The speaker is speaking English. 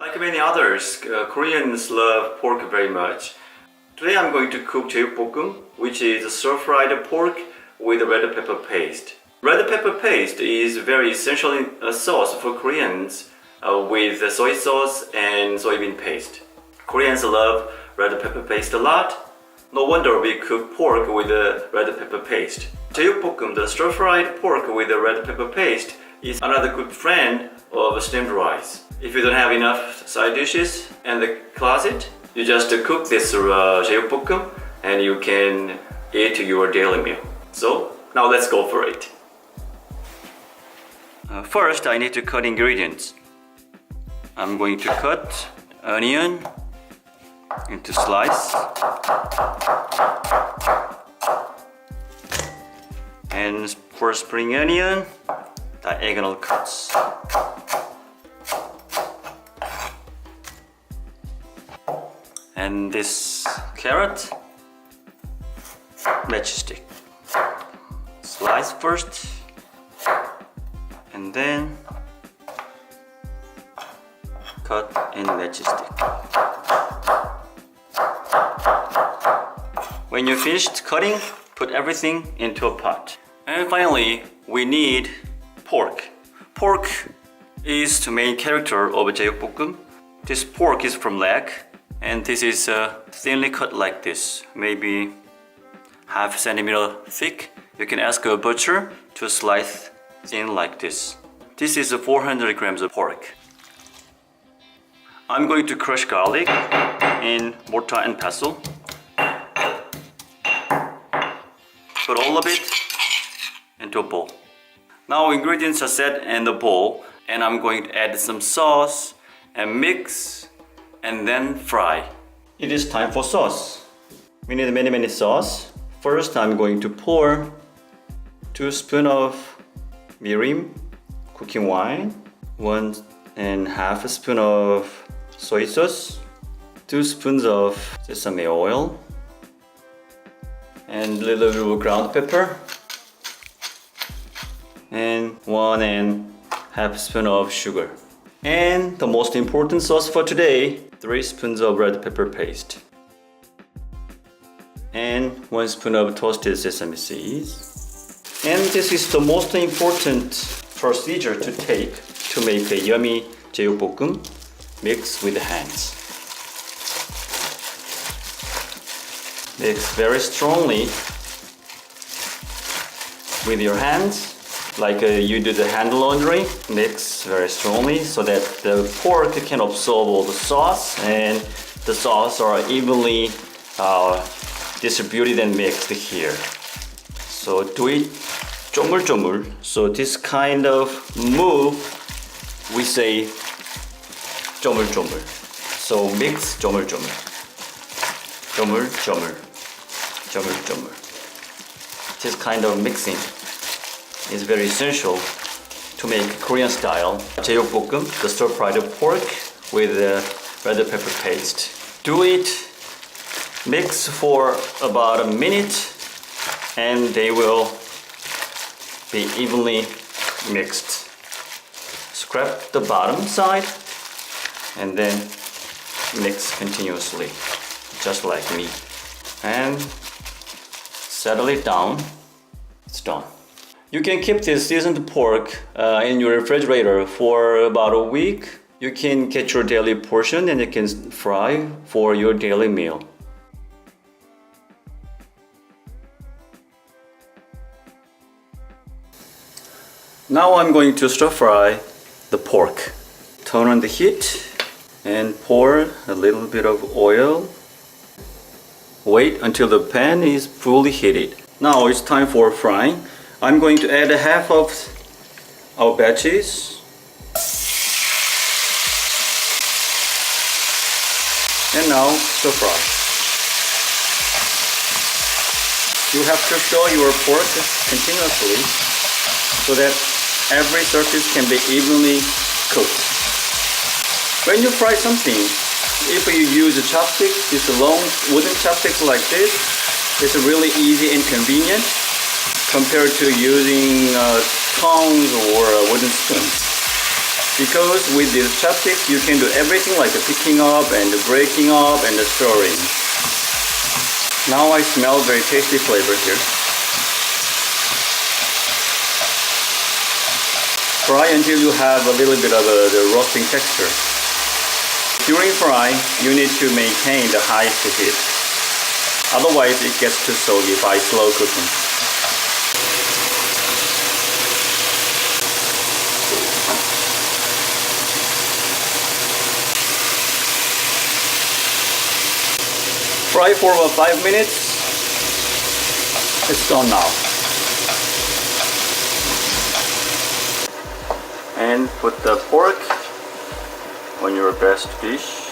Like many others, Koreans love pork very much. Today I'm going to cook Jeyukbokeum, which is stir-fried pork with red pepper paste. Red pepper paste is very essential sauce for Koreans with soy sauce and soybean paste. Koreans love red pepper paste a lot. No wonder we cook pork with red pepper paste. Jeyukbokeum, the stir-fried pork with red pepper paste, is another good friend of steamed rice. If you don't have enough side dishes in the closet, you just cook this Jeyukbokeum and you can eat your daily meal. So now let's go for it. First, I need to cut ingredients. I'm going to cut onion into slice and for spring onion, diagonal cuts. And this carrot, matchstick. Slice first and then cut in matchstick. When you're finished cutting, put everything into a pot. And finally, we need pork. Pork is the main character of Jeyukbokeum. This pork is from leg, and this is thinly cut like this, maybe half centimeter thick. You can ask a butcher to slice thin like this. This is 400 grams of pork. I'm going to crush garlic in mortar and pestle. Put all of it into a bowl. Now ingredients are set in the bowl, and I'm going to add some sauce and mix and then fry. It is time for sauce. We need many sauce. First, I'm going to pour 2 spoons of mirin, cooking wine, 1.5 spoons of soy sauce, 2 spoons of sesame oil, and a little bit of ground pepper, and 1.5 spoons of sugar. And the most important sauce for today, 3 spoons of red pepper paste, and 1 spoon of toasted sesame seeds. And this is the most important procedure to take to make a yummy Jeyukbokeum. Mix with the hands. Mix very strongly with your hands, like you do the hand laundry. Mix very strongly so that the pork can absorb all the sauce and the sauce are evenly distributed and mixed here. So do it 조물조물. So this kind of move we say 조물조물. So mix 조물조물. 조물조물. 조물조물. This kind of mixing is very essential to make Korean style Jeyukbokeum, the stir-fried pork with red pepper paste. Do it, mix for about a minute, and they will be evenly mixed. Scrape the bottom side and then mix continuously, just like me. And settle it down. It's done. You can keep this seasoned pork in your refrigerator for about a week. You can get your daily portion and you can fry for your daily meal. Now I'm going to stir fry the pork. Turn on the heat and pour a little bit of oil. Wait until the pan is fully heated. Now it's time for frying. I'm going to add half of our veggies. And now stir fry. You have to stir your pork continuously so that every surface can be evenly cooked. When you fry something, if you use a chopstick, this long wooden chopsticks like this, it's really easy and convenient compared to using tongs or wooden spoons. Because with these chopsticks you can do everything like the picking up and the breaking up and the stirring. Now I smell very tasty flavor here. Fry until you have a little bit of the roasting texture. During fry, you need to maintain the highest heat. Otherwise, it gets too soggy by slow cooking. Fry for about 5 minutes. It's done now. And put the pork on your best dish.